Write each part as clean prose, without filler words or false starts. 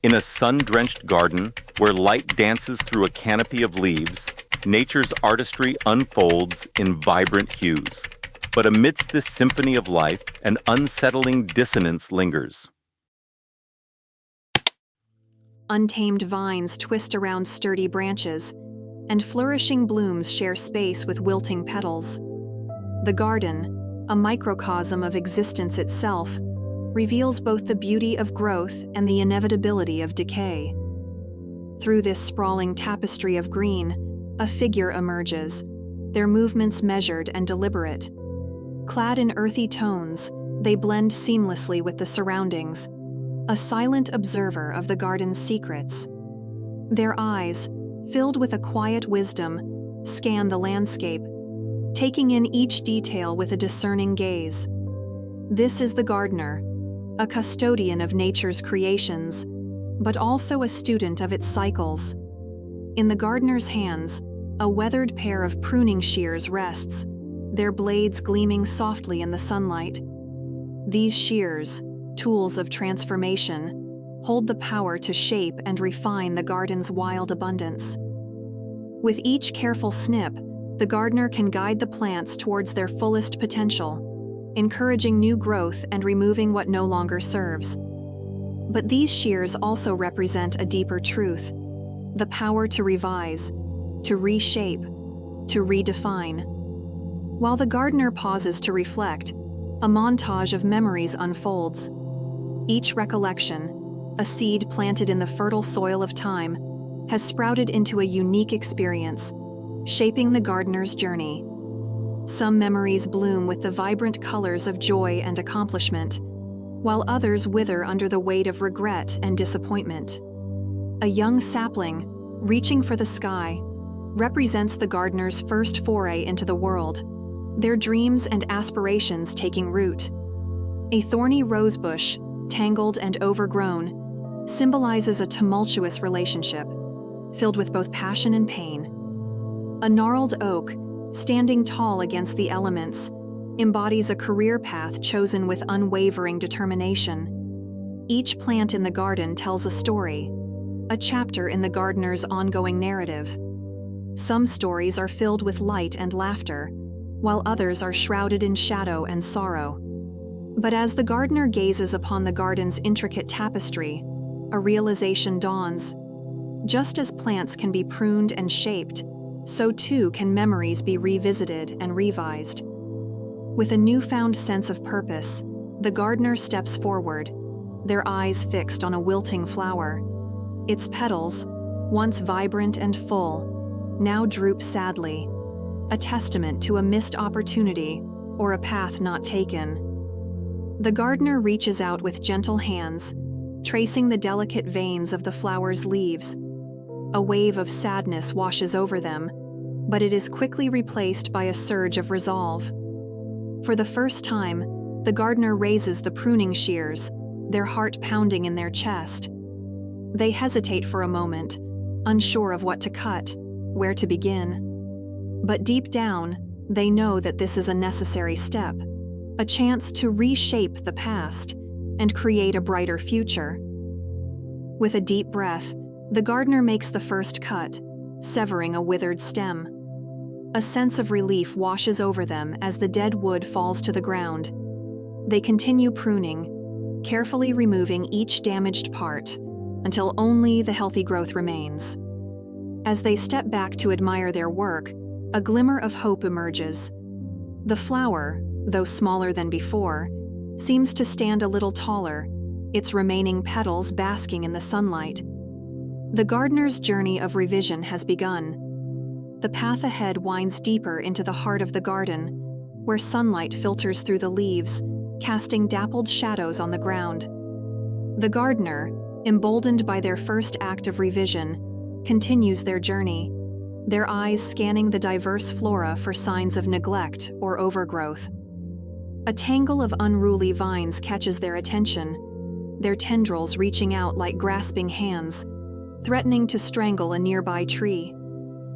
In a sun-drenched garden, where light dances through a canopy of leaves, nature's artistry unfolds in vibrant hues. But amidst this symphony of life, an unsettling dissonance lingers. Untamed vines twist around sturdy branches, and flourishing blooms share space with wilting petals. The garden, a microcosm of existence itself, reveals both the beauty of growth and the inevitability of decay. Through this sprawling tapestry of green, a figure emerges, their movements measured and deliberate. Clad in earthy tones, they blend seamlessly with the surroundings, a silent observer of the garden's secrets. Their eyes, filled with a quiet wisdom, scan the landscape, taking in each detail with a discerning gaze. This is the gardener, a custodian of nature's creations, but also a student of its cycles. In the gardener's hands, a weathered pair of pruning shears rests, their blades gleaming softly in the sunlight. These shears, tools of transformation, hold the power to shape and refine the garden's wild abundance. With each careful snip, the gardener can guide the plants towards their fullest potential, encouraging new growth and removing what no longer serves. But these shears also represent a deeper truth: the power to revise, to reshape, to redefine. While the gardener pauses to reflect, a montage of memories unfolds. Each recollection, a seed planted in the fertile soil of time, has sprouted into a unique experience, shaping the gardener's journey. Some memories bloom with the vibrant colors of joy and accomplishment, while others wither under the weight of regret and disappointment. A young sapling, reaching for the sky, represents the gardener's first foray into the world, their dreams and aspirations taking root. A thorny rosebush, tangled and overgrown, symbolizes a tumultuous relationship, filled with both passion and pain. A gnarled oak, standing tall against the elements, embodies a career path chosen with unwavering determination. Each plant in the garden tells a story, a chapter in the gardener's ongoing narrative. Some stories are filled with light and laughter, while others are shrouded in shadow and sorrow. But as the gardener gazes upon the garden's intricate tapestry, a realization dawns. Just as plants can be pruned and shaped, so too can memories be revisited and revised. With a newfound sense of purpose, the gardener steps forward, their eyes fixed on a wilting flower. Its petals, once vibrant and full, now droop sadly, a testament to a missed opportunity or a path not taken. The gardener reaches out with gentle hands, tracing the delicate veins of the flower's leaves. A wave of sadness washes over them, but it is quickly replaced by a surge of resolve. For the first time, the gardener raises the pruning shears, their heart pounding in their chest. They hesitate for a moment, unsure of what to cut, where to begin. But deep down, they know that this is a necessary step, a chance to reshape the past and create a brighter future. With a deep breath, the gardener makes the first cut, severing a withered stem. A sense of relief washes over them as the dead wood falls to the ground. They continue pruning, carefully removing each damaged part until only the healthy growth remains. As they step back to admire their work, a glimmer of hope emerges. The flower, though smaller than before, seems to stand a little taller, its remaining petals basking in the sunlight. The gardener's journey of revision has begun. The path ahead winds deeper into the heart of the garden, where sunlight filters through the leaves, casting dappled shadows on the ground. The gardener, emboldened by their first act of revision, continues their journey, their eyes scanning the diverse flora for signs of neglect or overgrowth. A tangle of unruly vines catches their attention, their tendrils reaching out like grasping hands, threatening to strangle a nearby tree.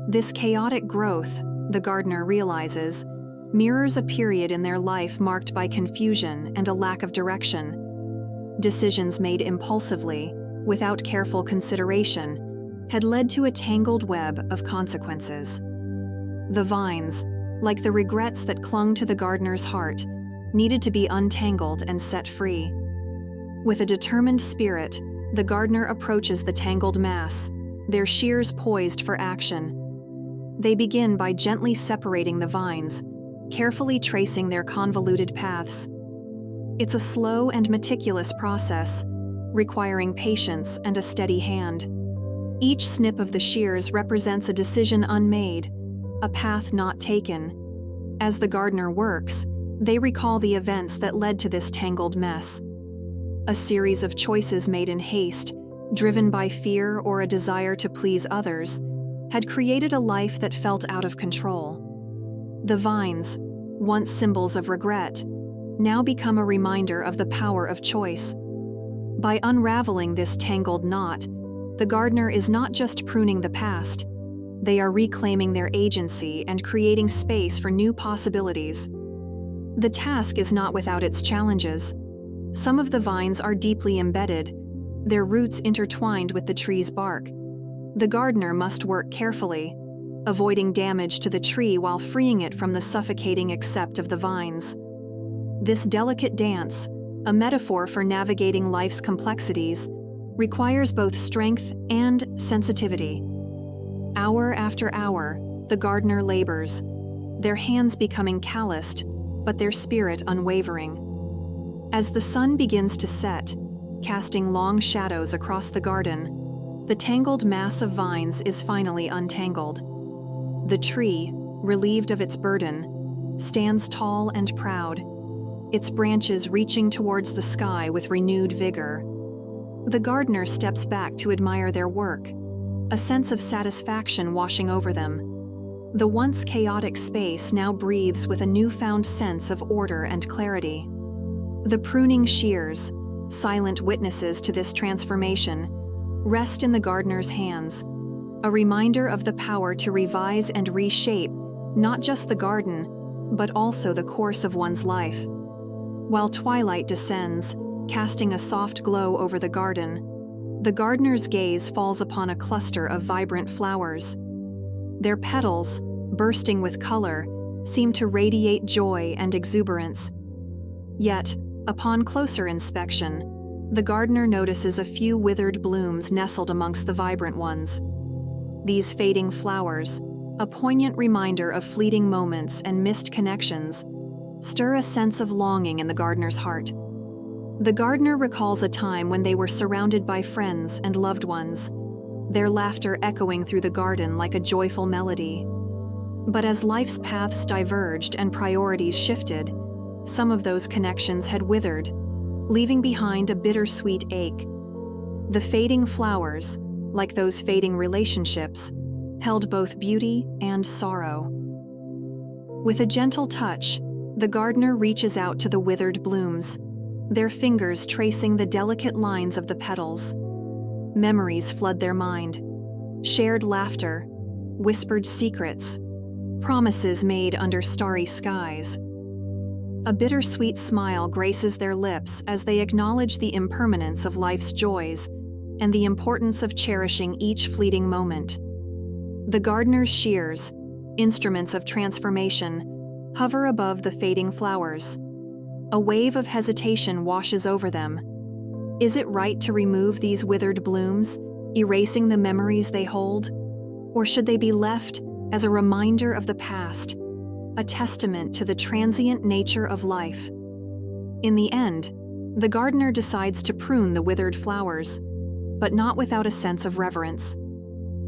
This chaotic growth, the gardener realizes, mirrors a period in their life marked by confusion and a lack of direction. Decisions made impulsively, without careful consideration, had led to a tangled web of consequences. The vines, like the regrets that clung to the gardener's heart, needed to be untangled and set free. With a determined spirit, the gardener approaches the tangled mass, their shears poised for action. They begin by gently separating the vines, carefully tracing their convoluted paths. It's a slow and meticulous process, requiring patience and a steady hand. Each snip of the shears represents a decision unmade, a path not taken. As the gardener works, they recall the events that led to this tangled mess. A series of choices made in haste, driven by fear or a desire to please others, had created a life that felt out of control. The vines, once symbols of regret, now become a reminder of the power of choice. By unraveling this tangled knot, the gardener is not just pruning the past, they are reclaiming their agency and creating space for new possibilities. The task is not without its challenges. Some of the vines are deeply embedded, their roots intertwined with the tree's bark. The gardener must work carefully, avoiding damage to the tree while freeing it from the suffocating accept of the vines. This delicate dance, a metaphor for navigating life's complexities, requires both strength and sensitivity. Hour after hour, the gardener labors, their hands becoming calloused, but their spirit unwavering. As the sun begins to set, casting long shadows across the garden, the tangled mass of vines is finally untangled. The tree, relieved of its burden, stands tall and proud, its branches reaching towards the sky with renewed vigor. The gardener steps back to admire their work, a sense of satisfaction washing over them. The once chaotic space now breathes with a newfound sense of order and clarity. The pruning shears, silent witnesses to this transformation, rest in the gardener's hands, a reminder of the power to revise and reshape not just the garden, but also the course of one's life. While twilight descends, casting a soft glow over the gardener's gaze falls upon a cluster of vibrant flowers. Their petals, bursting with color, seem to radiate joy and exuberance. Yet, upon closer inspection, the gardener notices a few withered blooms nestled amongst the vibrant ones. These fading flowers, a poignant reminder of fleeting moments and missed connections, stir a sense of longing in the gardener's heart. The gardener recalls a time when they were surrounded by friends and loved ones, their laughter echoing through the garden like a joyful melody. But as life's paths diverged and priorities shifted, some of those connections had withered, leaving behind a bittersweet ache. The fading flowers, like those fading relationships, held both beauty and sorrow. With a gentle touch, the gardener reaches out to the withered blooms, their fingers tracing the delicate lines of the petals. Memories flood their mind. Shared laughter, whispered secrets, promises made under starry skies. A bittersweet smile graces their lips as they acknowledge the impermanence of life's joys and the importance of cherishing each fleeting moment. The gardener's shears, instruments of transformation, hover above the fading flowers. A wave of hesitation washes over them. Is it right to remove these withered blooms, erasing the memories they hold? Or should they be left as a reminder of the past, a testament to the transient nature of life? In the end, the gardener decides to prune the withered flowers, but not without a sense of reverence.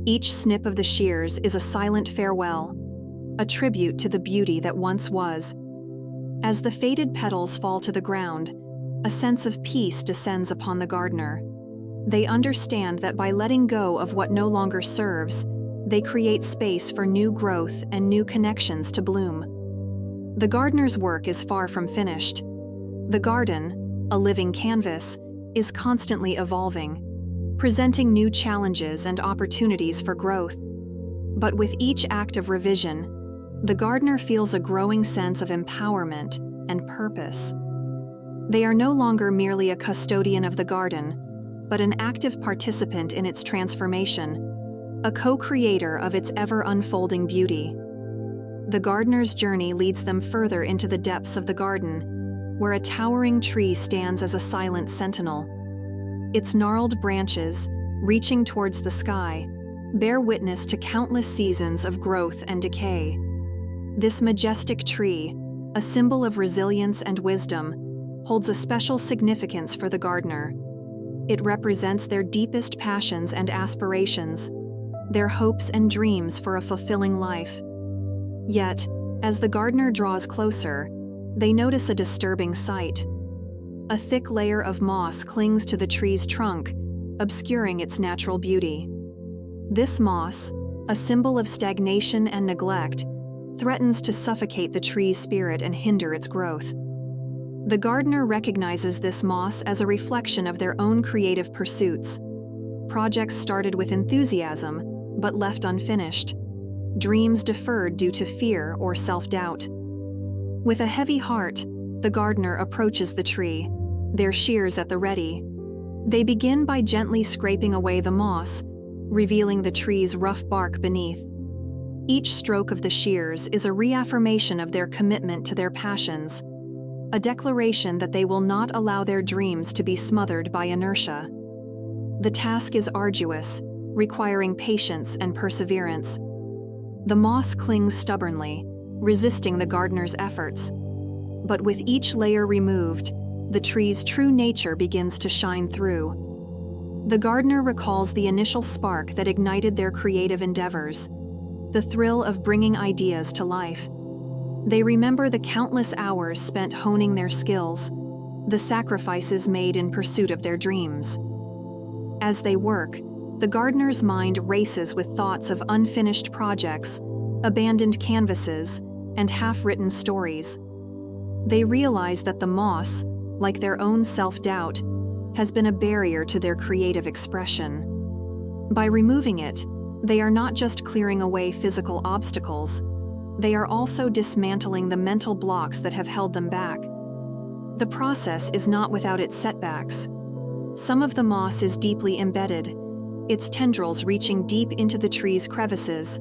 Each snip of the shears is a silent farewell, a tribute to the beauty that once was. As the faded petals fall to the ground, a sense of peace descends upon the gardener. They understand that by letting go of what no longer serves, they create space for new growth and new connections to bloom. The gardener's work is far from finished. The garden, a living canvas, is constantly evolving, presenting new challenges and opportunities for growth. But with each act of revision, the gardener feels a growing sense of empowerment and purpose. They are no longer merely a custodian of the garden, but an active participant in its transformation, a co-creator of its ever-unfolding beauty. The gardener's journey leads them further into the depths of the garden, where a towering tree stands as a silent sentinel. Its gnarled branches, reaching towards the sky, bear witness to countless seasons of growth and decay. This majestic tree, a symbol of resilience and wisdom, holds a special significance for the gardener. It represents their deepest passions and aspirations, their hopes and dreams for a fulfilling life. Yet, as the gardener draws closer, they notice a disturbing sight. A thick layer of moss clings to the tree's trunk, obscuring its natural beauty. This moss, a symbol of stagnation and neglect, threatens to suffocate the tree's spirit and hinder its growth. The gardener recognizes this moss as a reflection of their own creative pursuits. Projects started with enthusiasm, but left unfinished. Dreams deferred due to fear or self-doubt. With a heavy heart, the gardener approaches the tree, their shears at the ready. They begin by gently scraping away the moss, revealing the tree's rough bark beneath. Each stroke of the shears is a reaffirmation of their commitment to their passions, a declaration that they will not allow their dreams to be smothered by inertia. The task is arduous, requiring patience and perseverance. The moss clings stubbornly, resisting the gardener's efforts. But with each layer removed, the tree's true nature begins to shine through. The gardener recalls the initial spark that ignited their creative endeavors, the thrill of bringing ideas to life. They remember the countless hours spent honing their skills, the sacrifices made in pursuit of their dreams. As they work, the gardener's mind races with thoughts of unfinished projects, abandoned canvases, and half-written stories. They realize that the moss, like their own self-doubt, has been a barrier to their creative expression. By removing it, they are not just clearing away physical obstacles, they are also dismantling the mental blocks that have held them back. The process is not without its setbacks. Some of the moss is deeply embedded, its tendrils reaching deep into the tree's crevices.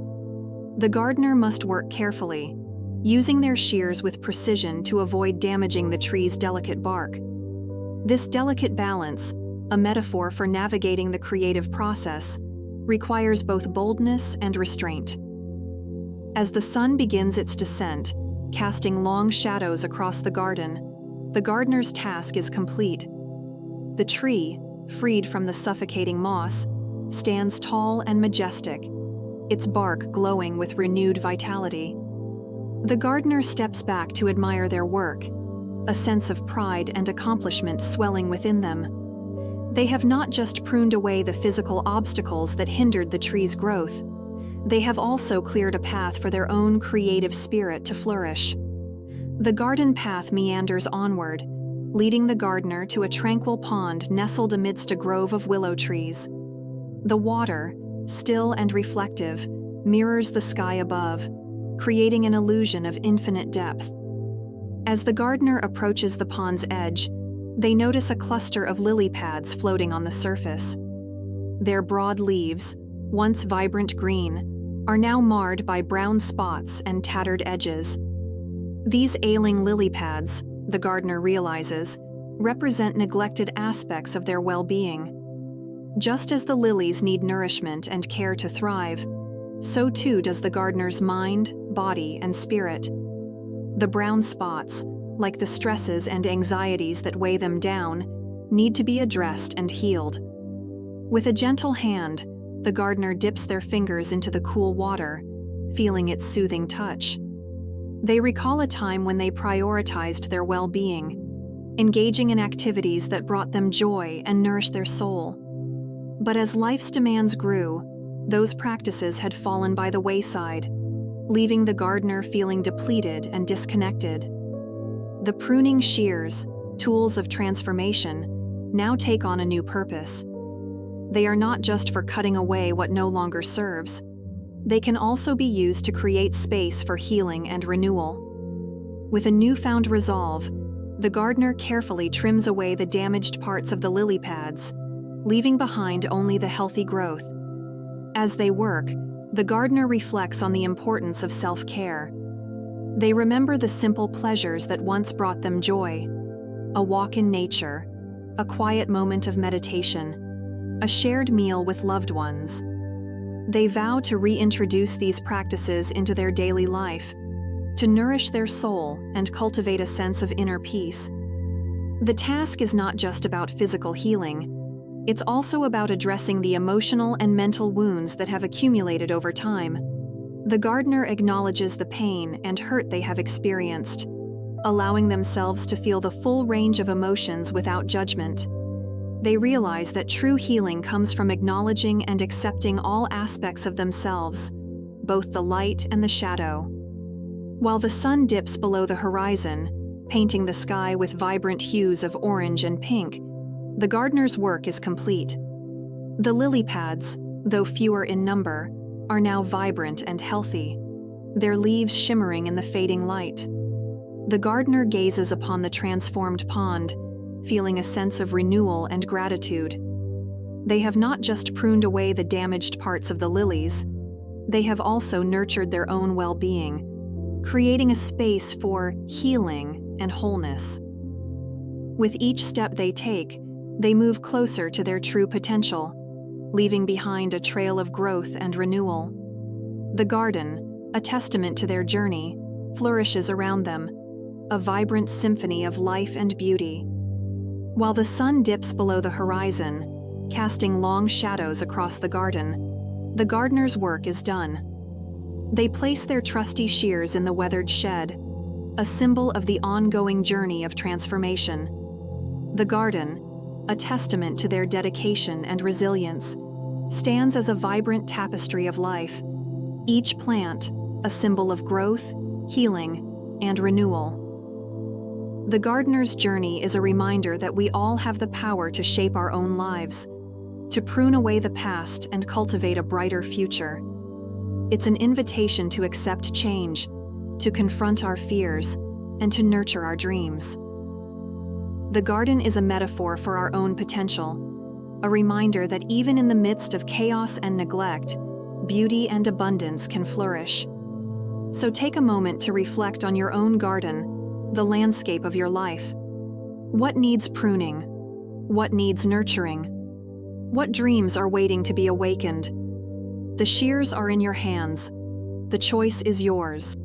The gardener must work carefully, using their shears with precision to avoid damaging the tree's delicate bark. This delicate balance, a metaphor for navigating the creative process, requires both boldness and restraint. As the sun begins its descent, casting long shadows across the garden, the gardener's task is complete. The tree, freed from the suffocating moss, stands tall and majestic, its bark glowing with renewed vitality. The gardener steps back to admire their work, a sense of pride and accomplishment swelling within them. They have not just pruned away the physical obstacles that hindered the tree's growth, they have also cleared a path for their own creative spirit to flourish. The garden path meanders onward, leading the gardener to a tranquil pond nestled amidst a grove of willow trees. The water, still and reflective, mirrors the sky above, creating an illusion of infinite depth. As the gardener approaches the pond's edge, they notice a cluster of lily pads floating on the surface. Their broad leaves, once vibrant green, are now marred by brown spots and tattered edges. These ailing lily pads, the gardener realizes, represent neglected aspects of their well-being. Just as the lilies need nourishment and care to thrive, so too does the gardener's mind, body, and spirit. The brown spots, like the stresses and anxieties that weigh them down, need to be addressed and healed. With a gentle hand, the gardener dips their fingers into the cool water, feeling its soothing touch. They recall a time when they prioritized their well-being, engaging in activities that brought them joy and nourished their soul. But as life's demands grew, those practices had fallen by the wayside, leaving the gardener feeling depleted and disconnected. The pruning shears, tools of transformation, now take on a new purpose. They are not just for cutting away what no longer serves. They can also be used to create space for healing and renewal. With a newfound resolve, the gardener carefully trims away the damaged parts of the lily pads, leaving behind only the healthy growth. As they work, the gardener reflects on the importance of self-care. They remember the simple pleasures that once brought them joy: a walk in nature, a quiet moment of meditation, a shared meal with loved ones. They vow to reintroduce these practices into their daily life, to nourish their soul and cultivate a sense of inner peace. The task is not just about physical healing. It's also about addressing the emotional and mental wounds that have accumulated over time. The gardener acknowledges the pain and hurt they have experienced, allowing themselves to feel the full range of emotions without judgment. They realize that true healing comes from acknowledging and accepting all aspects of themselves, both the light and the shadow. While the sun dips below the horizon, painting the sky with vibrant hues of orange and pink, the gardener's work is complete. The lily pads, though fewer in number, are now vibrant and healthy, their leaves shimmering in the fading light. The gardener gazes upon the transformed pond, feeling a sense of renewal and gratitude. They have not just pruned away the damaged parts of the lilies, they have also nurtured their own well-being, creating a space for healing and wholeness. With each step they take, they move closer to their true potential, leaving behind a trail of growth and renewal. The garden, a testament to their journey, flourishes around them, a vibrant symphony of life and beauty. While the sun dips below the horizon, casting long shadows across the gardener's work is done. They place their trusty shears in the weathered shed, a symbol of the ongoing journey of transformation. The garden, a testament to their dedication and resilience, stands as a vibrant tapestry of life, each plant a symbol of growth, healing, and renewal. The gardener's journey is a reminder that we all have the power to shape our own lives, to prune away the past and cultivate a brighter future. It's an invitation to accept change, to confront our fears, and to nurture our dreams. The garden is a metaphor for our own potential, a reminder that even in the midst of chaos and neglect, beauty and abundance can flourish. So take a moment to reflect on your own garden, the landscape of your life. What needs pruning? What needs nurturing? What dreams are waiting to be awakened? The shears are in your hands. The choice is yours.